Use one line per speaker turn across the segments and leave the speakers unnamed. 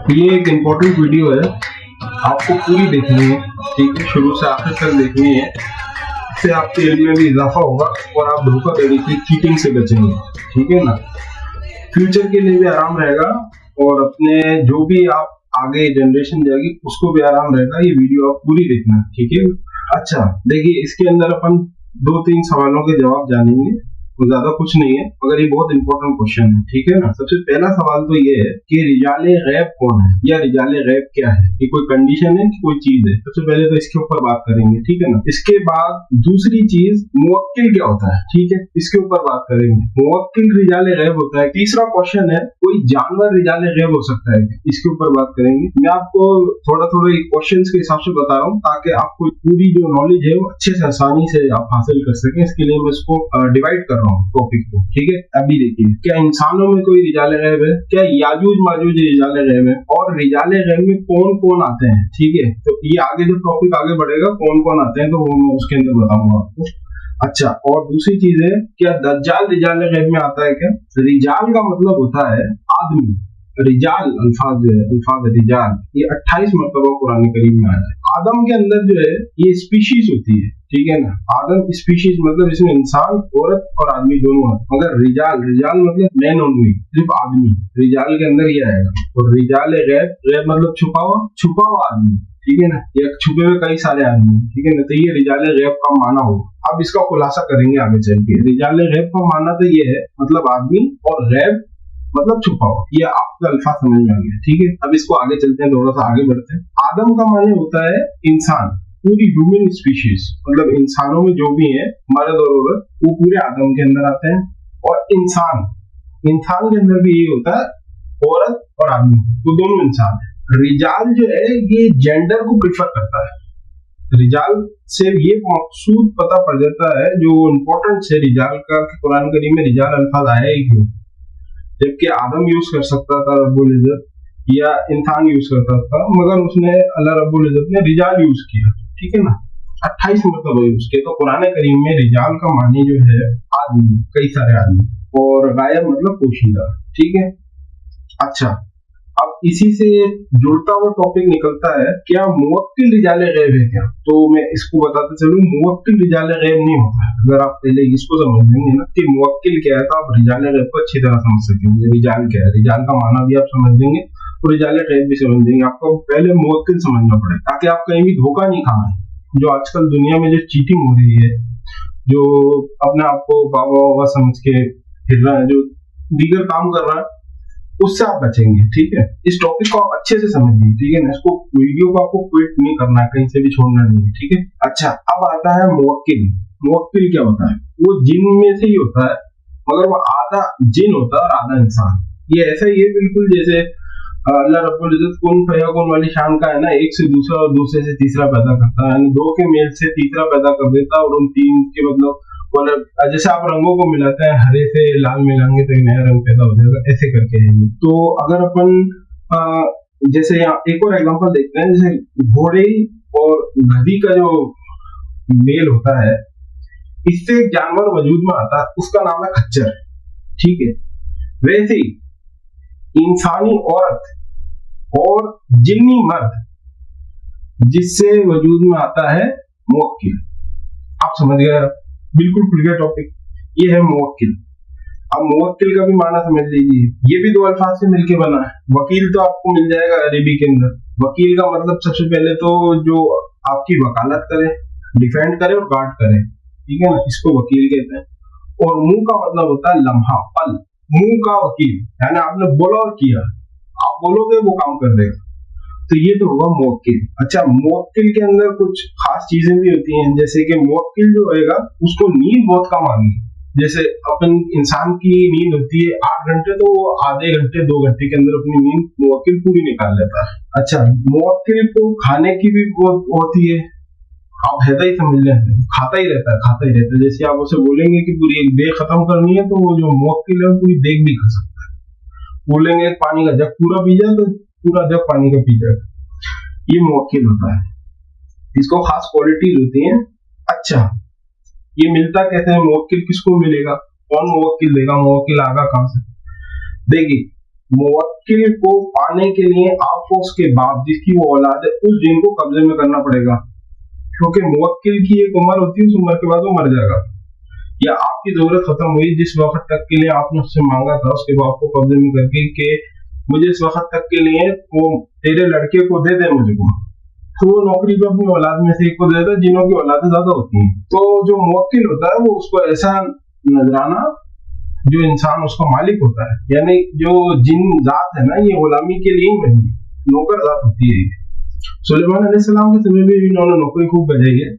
ये एक important video है, आपको पूरी देखनी है, ठीक है, शुरू से आखिर तक देखनी है। इससे आपके इल्म में भी इजाफा होगा और आप धोखाधड़ी की चीटिंग से बचेंगे, ठीक है ना। फ्यूचर के लिए भी आराम रहेगा और अपने जो भी आप आगे जनरेशन जाएगी उसको भी आराम रहेगा। ये वीडियो आप पूरी देखना, ठीक है। अच्छा देखिए, इसके अंदर अपन 2-3 सवालों के जवाब जानेंगे, तो ज्यादा कुछ नहीं है, मगर ये बहुत इंपॉर्टेंट क्वेश्चन है, ठीक है ना। सबसे पहला सवाल तो ये है कि रिजाले गैब कौन है या रिजाले गैब क्या है। ये कोई कंडीशन है कि कोई चीज है। सबसे पहले तो इसके ऊपर बात करेंगे, ठीक है ना। इसके बाद दूसरी चीज मुवक्किल क्या होता है, ठीक है, इसके ऊपर बात करेंगे। मुवक्किल रिजाले गैब होता है। तीसरा क्वेश्चन है कोई जानवर रिजाले गैब हो सकता है, इसके ऊपर बात करेंगे। मैं आपको थोड़ा थोड़ा क्वेश्चंस के हिसाब से बता रहा हूँ ताकि आपको पूरी जो नॉलेज है वो अच्छे से आसानी से आप हासिल कर सकें। इसके लिए मैं इसको डिवाइड कर रहा हूँ टॉपिक को, ठीक है। अभी देखिए, क्या इंसानों में कोई रिजाले गैब है, क्या याजूज माजूज रिजाले गैब है, और रिजाले गैब में कौन कौन आते हैं, ठीक है। तो ये आगे जब टॉपिक आगे बढ़ेगा कौन कौन आते हैं तो वो मैं उसके अंदर बताऊंगा आपको। अच्छा, और दूसरी चीज है, क्या दज्जाल रिजाले गैब में आता है क्या। रिजाल का मतलब होता है आदमी। रिजाल अल्फाज जो है, अल्फाज रिजाल, ये 28 मरतबा कुरान करीम में आया है। आदम के अंदर जो है ये स्पीशीज होती है, ठीक है ना। आदम स्पीशीज मतलब इसमें इंसान, औरत और आदमी दोनों है। मगर रिजाल, रिजाल मतलब मैन ओनली, सिर्फ आदमी, रिजाल के अंदर ये आएगा। और रिजाल गैब, गैब मतलब छुपा हुआ आदमी, ठीक है ना। ये छुपे हुए कई सारे आदमी, ठीक है ना। तो ये रिजाल गैब का माना होगा। अब इसका खुलासा करेंगे आगे चल के। रिजाल गैब का माना तो ये है, मतलब आदमी, और गैब मतलब छुपा हुआ। ये आपका अल्फाज समझ में आ गया, ठीक है। अब इसको आगे चलते हैं, थोड़ा सा आगे बढ़ते हैं। आदम का माने होता है इंसान, पूरी ह्यूमन स्पीशीज, मतलब इंसानों में जो भी है मर्द और औरत, वो पूरे आदम के अंदर आते हैं। और इंसान, इंसान के अंदर भी ये होता है, औरत और आदमी, वो दोनों इंसान है। रिजाल जो है ये जेंडर को प्रिफर करता है। रिजाल से ये मकसूद पता पड़ जाता है, जो इम्पोर्टेंट है रिजाल का, कुरान करीम में रिजाल अल्फाज आया ही क्यों। जबकि आदम यूज कर सकता था रब्बुल इज्जत, या इंसान यूज करता था, मगर उसने अल्लाह रब्बुल इज्जत ने रिजाल यूज किया, ठीक है ना। 28 मरतबा यूज किया। तो कुरान करीम में रिजाल का मानी जो है आदमी, कई सारे आदमी, और गायब मतलब पोशीदा, ठीक है। अच्छा, अब इसी से जुड़ता हुआ टॉपिक निकलता है, क्या मुवक्किल रिजाले गैब है क्या। तो मैं इसको बताते चलूं, मुवक्किल रिजाले गैब नहीं होता है। अगर आप पहले इसको समझ लेंगे ना कि मुवक्किल क्या है, तो आप रिजाले गैब को अच्छी तरह समझ सकेंगे। रिजाल क्या है, रिजाल का माना भी आप समझ लेंगे और रिजाले गैब भी समझ लेंगे। आपको पहले मुवक्किल समझना पड़ेगा ताकि आप कहीं भी धोखा नहीं खाना है। जो आजकल दुनिया में जो चीटिंग हो रही है, जो अपने आप को बाबा बाबा समझ के फिर रहा है, जो दीगर काम कर रहा है, उससे आप बचेंगे, ठीक है। इस टॉपिक को आप अच्छे से समझिए, ठीक है ना। इसको वीडियो को आपको क्विट नहीं करना है, कहीं से भी छोड़ना नहीं है, ठीक है। अच्छा, अब आता है मुवक्किल। मुवक्किल क्या होता है, वो जिन में से ही होता है, मगर वो आधा जिन होता है और आधा इंसान। ये ऐसा ही है बिल्कुल जैसे अल्लाह रब्बुल इज्जत कुन फयकुन वाली शान का है ना, एक से दूसरा और दूसरे से तीसरा पैदा करता है, यानी 2 के मेल से तीसरा पैदा कर देता है, और उन 3 के मतलब जैसे आप रंगों को मिलाते हैं, हरे से लाल मिलाएंगे तो एक नया रंग पैदा हो जाएगा, ऐसे करके है ये। तो अगर अपन जैसे यहाँ एक और एग्जांपल देखते हैं, जैसे घोड़े और गधी का जो मेल होता है, इससे एक जानवर वजूद में आता है, उसका नाम है खच्चर, ठीक है। वैसे ही इंसानी औरत और जिन्नी मर्द, जिससे वजूद में आता है मुवक्किल। आप समझ गए, बिल्कुल खुल गया टॉपिक। ये है मुवक्किल। अब मुवक्किल का भी माना समझ लीजिए, ये भी 2 अल्फाज से मिलके बना है। वकील तो आपको मिल जाएगा अरबी के अंदर। वकील का मतलब सबसे पहले तो जो आपकी वकालत करे, डिफेंड करे और गार्ड करे, ठीक है ना, इसको वकील कहते हैं। और मुंह का मतलब होता है लम्हा, पल, मुंह का वकील, यानी आपने बोला और किया, आप बोलोगे वो काम कर देगा, तो ये तो होगा मुवक्किल। अच्छा, मुवक्किल के अंदर कुछ खास चीजें भी होती हैं, जैसे कि मुवक्किल जो होएगा उसको नींद बहुत कम आएगी। जैसे अपन इंसान की नींद होती है 8 घंटे, तो वो आधे घंटे 2 घंटे के अंदर अपनी नींद मुवक्किल पूरी निकाल लेता है। अच्छा, मुवक्किल को खाने की भी बहुत होती है, आप हैदा ही समझ लें, खाता ही रहता है। जैसे आप उसे बोलेंगे कि पूरी एक देग खत्म करनी है, तो वो जो मुवक्किल है पूरी देग भी खा सकता है। बोलेंगे पानी का जग पूरा पी जाए, तो पूरा जग पानी का पी जाए। ये मुवक्किल होता है, इसको खास क्वालिटीज होती हैं। अच्छा, ये मिलता कैसे है, मुवक्किल किसको मिलेगा, कौन मुवक्किल देगा, मुवक्किल आगा कहां से। देखिए, मुवक्किल को पाने के लिए आपको उसके बाप जिसकी वो औलाद है उस जिन को कब्जे में करना पड़ेगा, क्योंकि मुवक्किल की एक उम्र होती है, उस उम्र के बाद वो मर जाएगा, या आपकी जरूरत खत्म हुई जिस वक्त तक के लिए आपने उससे मांगा था उसके बाप को कब्जे में करके कि मुझे इस वक्त तक के लिए वो तेरे लड़के को दे दे मुझको, तो वो नौकरी पे अपनी औलाद में से एक को देता है, जिनों की औलादें ज्यादा होती हैं। तो जो मुवक्किल होता है वो उसको ऐसा नजराना जो इंसान उसका मालिक होता है, यानी जो जिन जात है ना ये गुलामी के लिए ही नहीं, नौकर जात होती है। सुलेमान अलैहिस्सलाम के समय भी इन्होंने नौकरी खूब बजाई है,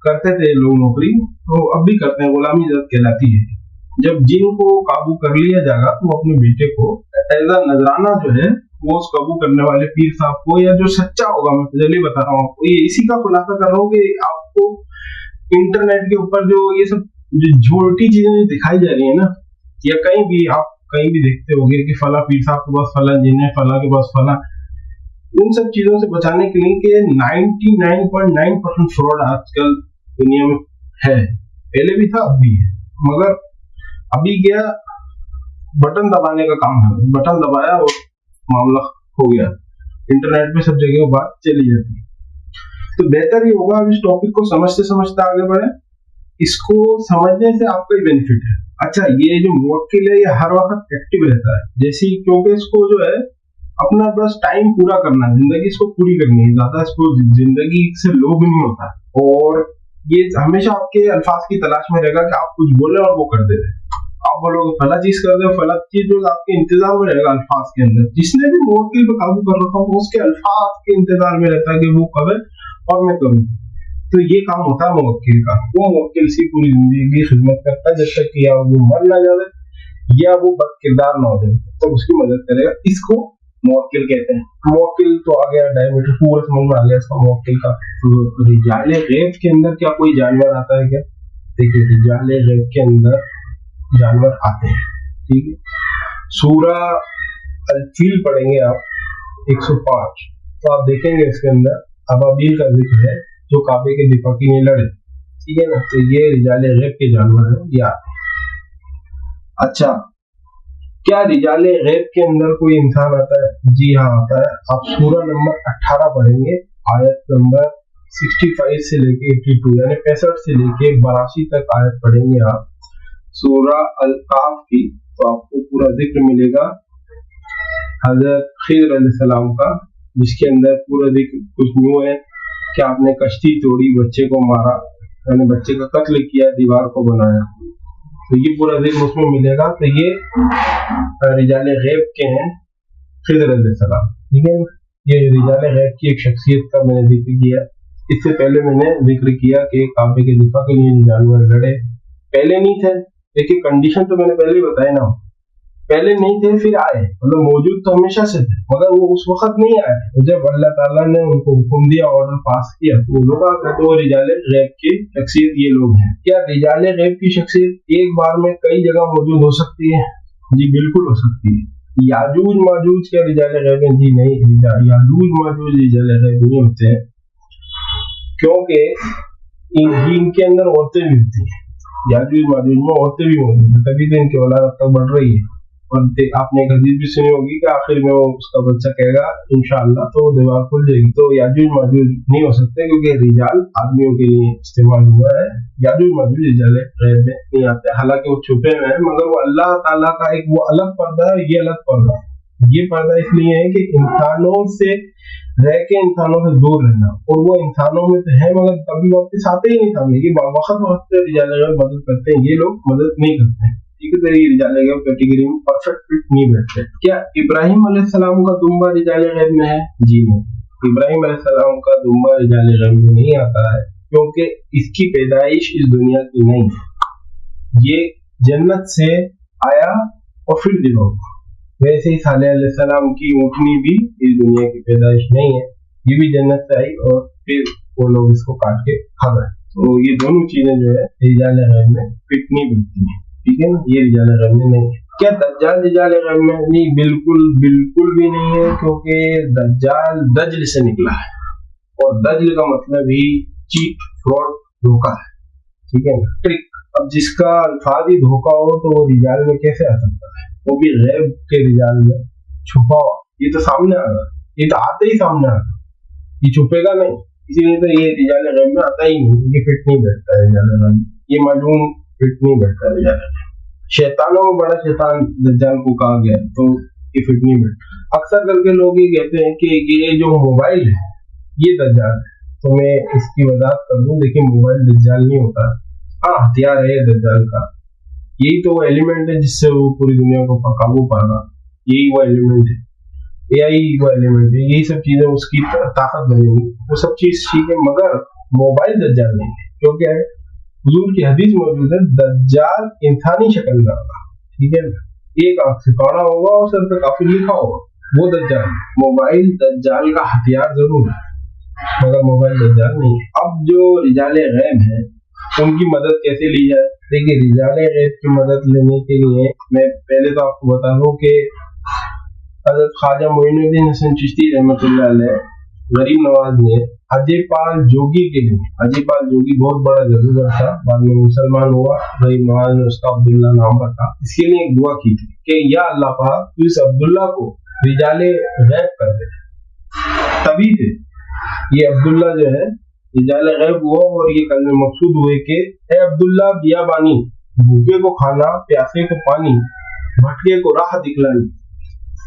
करते थे लोग नौकरी, तो अब भी करते हैं, गुलामी जात कहलाती है। जब जिन को काबू कर लिया जाएगा तो वो अपने बेटे को एज अ नजराना जो है वो उस काबू करने वाले पीर साहब को, या जो सच्चा होगा, मैं जल्दी बता रहा हूँ आपको, ये इसी का खुलासा कर रहा हूँ कि आपको इंटरनेट के ऊपर जो ये सब जो झूठी चीजें दिखाई जा रही है ना, या कहीं भी आप कहीं भी देखते होंगे कि फला पीर साहब के पास फला जिन है, फला के पास फला, उन सब चीजों से बचाने के लिए कि 99.9% फ्रॉड आजकल दुनिया में है, पहले भी था अब भी है, मगर अभी क्या बटन दबाने का काम है, बटन दबाया और मामला हो गया, इंटरनेट पे सब जगह बात चली जाती है। तो बेहतर ये होगा अब इस टॉपिक को समझते समझते आगे बढ़े, इसको समझने से आपका ही बेनिफिट है। अच्छा, ये जो मुवक्किल है ये हर वक्त एक्टिव रहता है, जैसे क्योंकि इसको जो है अपना बस टाइम पूरा करना है, जिंदगी इसको पूरी करनी है, ज्यादा इसको जिंदगी से लोभ नहीं होता, और ये हमेशा आपके अल्फाज की तलाश में रहेगा कि आप कुछ बोले और वो कर दे रहे, आप बोलोगे फला चीज कर दे, फला चीज जो आपके इंतजार में रहेगा अल्फाज के अंदर। जिसने भी मुवक्किल पे काबू कर रखा हो उसके अल्फाज के इंतजार में रहता है कि वो करे और मैं करूँ। तो ये काम होता है मुवक्किल का, वो मुवक्किल से पूरी जिंदगी खिदमत करता है जब तक कि या वो मर ना जाए या वो बद किरदार ना हो जाए, तब तो उसकी मदद करेगा, इसको मुवक्किल कहते हैं। मुवक्किल तो आ गया, डायमीटर पूरा समझ में आ गया इसका मुवक्किल का। तो रिजाले गैब के अंदर क्या कोई जानवर आता है क्या? देखिए, रिजाले गैब के अंदर जानवर आते हैं, ठीक है। सूरा अल-फील पढ़ेंगे आप 105, तो आप देखेंगे इसके अंदर अबाबील का जिक्र है जो काबे के दिफा के लिए लड़े, ठीक है ना। तो ये रिजाले गैब के जानवर हैं, ये आते हैं। अच्छा, क्या रिजाले गैब के अंदर कोई इंसान आता है? जी हाँ, आता है। आप सूरा नंबर 18 पढ़ेंगे, आयत नंबर 65 से लेके 82 यानी 65 से लेके 82 तक आयत पढ़ेंगे आप सूरा अल-काफ की, तो आपको पूरा जिक्र मिलेगा हजरत खिज़र अलैहिस्सलाम का, जिसके अंदर पूरा जिक्र कुछ यूं है कि आपने कश्ती तोड़ी, बच्चे को मारा, यानी बच्चे का कत्ल किया, दीवार को बनाया, तो ये पूरा जिक्र उसमें मिलेगा। तो ये रिजाले गैब के हैं खिज़र अलैहिस्सलाम, ठीक है। ये रिजाले गैब की एक शख्सियत का मैंने जिक्र किया। इससे पहले मैंने जिक्र किया कि काबे के दिफा के लिए जानवर लड़े, पहले नहीं थे, देखिए कंडीशन तो मैंने पहले ही बताया ना, पहले नहीं थे फिर आए, मतलब मौजूद तो हमेशा से थे, मगर वो उस वक्त नहीं आए, तो जब अल्लाह ताला ने उनको हुक्म दिया, ऑर्डर पास किया, तो वो लोग आ गए। तो रिजाले गैब की शख्सियत ये लोग हैं। क्या रिजाले गैब की शख्सियत एक बार में कई जगह मौजूद हो सकती है? जी बिल्कुल हो सकती है। याजूज माजूज क्या रिजाले गैब हैं? जी नहीं, याजूज माजूज रिजाले गैब नहीं होते हैं, क्योंकि इनके अंदर औरतें भी होती हैं, याजूज माजूज में औरतें भी होंगी, तभी तो इनकी औलाद अब तक बढ़ रही है। और आपने एक हदीस भी सुनी होगी कि आखिर में वो उसका बच्चा कहेगा इंशाअल्लाह, तो दीवार खुल जाएगी। तो याजूज माजूज नहीं हो सकते, क्योंकि रिजाल आदमियों के लिए इस्तेमाल हुआ है, याजूज माजूज रिजाले गैब में नहीं आते, हालांकि वो छुपे हुए हैं, मगर वो अल्लाह ताला का एक वो अलग पर्दा है, ये अलग पर्दा है। ये पर्दा इसलिए है कि इंसानों से रह के इंसानों से दूर रहना, और वो इंसानों में तो है मगर कभी वापस आते ही नहीं सामने, कि वक्त वक्त पे रिजाले गैब मदद करते हैं, ये लोग मदद नहीं करते हैं, ठीक है। तो ये रिजाले गैब कैटेगरी में परफेक्ट फिट नहीं बैठते। क्या इब्राहिम अलैहिस्सलाम का दुम्बा रिजाले गैब में है? जी नहीं, इब्राहिम अलैहिस्सलाम का दुम्बा रिजाले गैब में नहीं आता है, क्योंकि इसकी पैदाइश इस दुनिया की नहीं, ये जन्नत से आया और फिर दिखा। वैसे ही सालेह अलैहिस्सलाम की ऊँटनी भी इस दुनिया की पैदाइश नहीं है, ये भी जन्नत से आई और फिर वो लोग इसको काट के खा गए। तो ये दोनों चीजें जो है रिजाले गैब में फिट नहीं बनती है, ठीक है ना, ये रिजाले गैब में नहीं है। क्या दज्जाल रिजाले गैब में? नहीं, बिल्कुल बिल्कुल भी नहीं है, क्योंकि दज्जाल दज्ल से निकला है, और दज्ल का मतलब ही चीट, फ्रॉड, धोखा है, ठीक है ना, ट्रिक। अब जिसका अल्फाज ही धोखा हो तो वो रिजाल में कैसे आ सकता है, वो भी गैब के रिजाल में? छुपा हुआ, ये तो सामने आएगा, ये तो आते ही सामने आएगा, ये छुपेगा नहीं। इसीलिए तो ये रिजाले गैब में आता ही नहीं, ये फिट नहीं बैठता है रिजाले गैब, ये मालूम फिट नहीं बैठता रिजाले गैब। शैतानों में बड़ा शैतान दज्जाल को कहा गया, तो ये फिट नहीं बैठता। अक्सर करके लोग ये कहते हैं कि ये जो मोबाइल है ये दज्जाल है, तो मैं इसकी वजाहत कर दूं, देखिए मोबाइल दज्जाल नहीं होता, हाँ हथियार है दज्जाल का, यही तो वो एलिमेंट है जिससे वो पूरी दुनिया को काबू पाएगा, यही वो एलिमेंट है, एआई वो एलिमेंट है, यही सब चीजें उसकी ताकत बनेगी, वो सब चीज ठीक है, मगर मोबाइल दज्जाल नहीं है। क्योंकि हुजूर की हदीस मौजूद है, दज्जाल इंसानी शक्ल में होगा, ठीक है ना, एक आंख से काड़ा होगा और सर पे काफी लिखा होगा, वो दज्जाल। मोबाइल दज्जाल का हथियार जरूर है, मगर मोबाइल दज्जाल नहीं है। अब जो रिजाले गैब है उनकी मदद कैसे ली जाए? देखिए रिजाले गैब की मदद लेने के लिए मैं पहले तो आपको बता दूं कि हज़रत ख्वाजा मोइनुद्दीन हसन चिश्ती रहमतुल्लाह अलैह, गरीब नवाज ने अजयपाल जोगी के लिए, अजयपाल जोगी बहुत बड़ा जादूगर था, बाद में मुसलमान हुआ, गरीब नवाज ने उसका अब्दुल्ला नाम रखा, इसके लिए एक दुआ की थी कि या अल्लाह पाक इस अब्दुल्ला को रिजाले गैब कर दे। तभी से ये अब्दुल्ला जो है रिजाले गैब हुआ और ये कलमे मकसूद हुए कि ए अब्दुल्ला बियाबानी, भूखे को खाना, प्यासे को पानी, भटके को राह दिखलानी।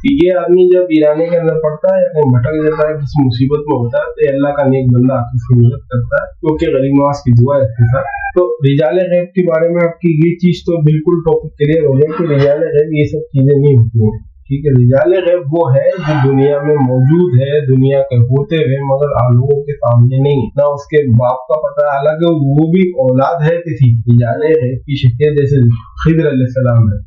ये आदमी जब ईरानी के अंदर पड़ता है, कहीं भटक जाता है, किसी मुसीबत में होता है, तो अल्लाह का नेक बंदा आके उसकी मदद करता है, क्योंकि गरीब नवाज की दुआ है इसके साथ। तो रिजाले गैब के बारे में आपकी ये चीज तो बिल्कुल टॉपिक क्लियर हो गया कि रिजाले गैब ये सब चीजें नहीं होती हैं, ठीक है। रिजाले गैब वो है जो दुनिया में मौजूद है, दुनिया के होते हुए, मगर लोगों के सामने नहीं, ना उसके बाप का पता, हालांकि वो भी औलाद है किसी। रिजाले गैब की शक्ल जैसे खिद्र अलैहिस्सलाम है,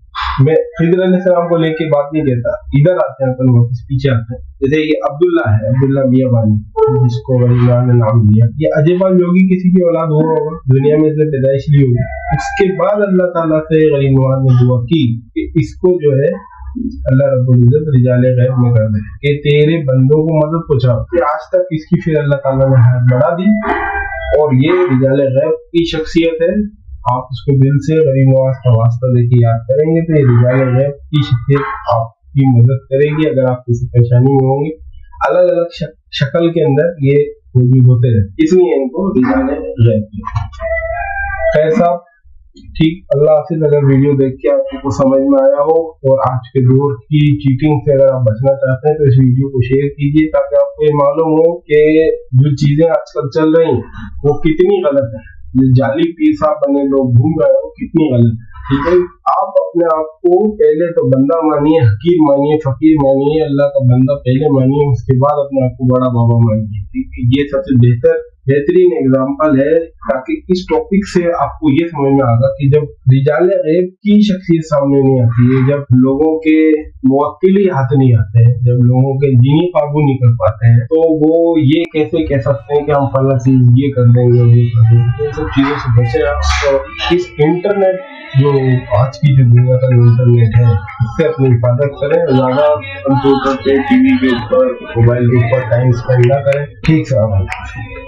मैं खिद्र अलैहिस्सलाम को लेके बात नहीं कहता, इधर आते हैं अपन वापस पीछे आते हैं। जैसे ये अब्दुल्ला है, अब्दुल्ला बियाबानी, जिसको गरीब ने नाम दिया, ये अजयपाल जोगी किसी की औलाद हुआ होगा, दुनिया में इसने पैदाइश ली होगी। उसके बाद अल्लाह ताला से गरीब नवाज ने दुआ की कि इसको जो है अल्लाह रब्बुल इज्जत रिजाले गैब में कर दे कि तेरे बंदों को मदद पहुंचा। फिर आज तक इसकी फिर अल्लाह ताला ने हाथ बढ़ा दी, और ये रिजाले गैब की शख्सियत है। आप उसको दिल से गरीब नवाज का वास्ता देके याद करेंगे तो ये रिजाले गैब की शख्सियत आपकी मदद करेगी। अगर आप किसी परेशानी में होंगे, अलग अलग शक्ल के अंदर ये मौजूद होते हैं, इसलिए इनको रिजाले गैब। खैर साहब, ठीक, अल्लाह हाफिज़। अगर वीडियो देख के आपको समझ में आया हो और आज के दौर की चीटिंग से अगर आप बचना चाहते हैं तो इस वीडियो को शेयर कीजिए, ताकि आपको ये मालूम हो कि जो चीजें आजकल चल रही हैं वो कितनी गलत है, जो जाली पीर साहब बने लोग घूम रहे हो कितनी गलत है, ठीक है। आप अपने आप को पहले तो बंदा मानिए, हकीर मानिए, फकीर मानिए, अल्लाह का बंदा पहले मानिए, उसके बाद अपने आप को बड़ा बाबा मानिए, ठीक है। ये सबसे बेहतरीन एग्जाम्पल है, ताकि इस टॉपिक से आपको ये समझ में आएगा कि जब रिजाले गैब की शख्सियत सामने नहीं आती है, जब लोगों के मुवक्किल ही हाथ नहीं आते हैं, जब लोगों के जीनी काबू नहीं कर पाते हैं, तो वो ये कैसे कह सकते हैं कि हम फला चीज ये कर देंगे, ये कर देंगे। इन सब चीजों से बचे आप, और इस इंटरनेट जो आज की जो दुनिया का इंटरनेट है, उससे अपनी हिफाजत करें, ज्यादा कंप्यूटर पे, टीवी के ऊपर, मोबाइल के ऊपर टाइम स्पेंड ना करें, ठीक है।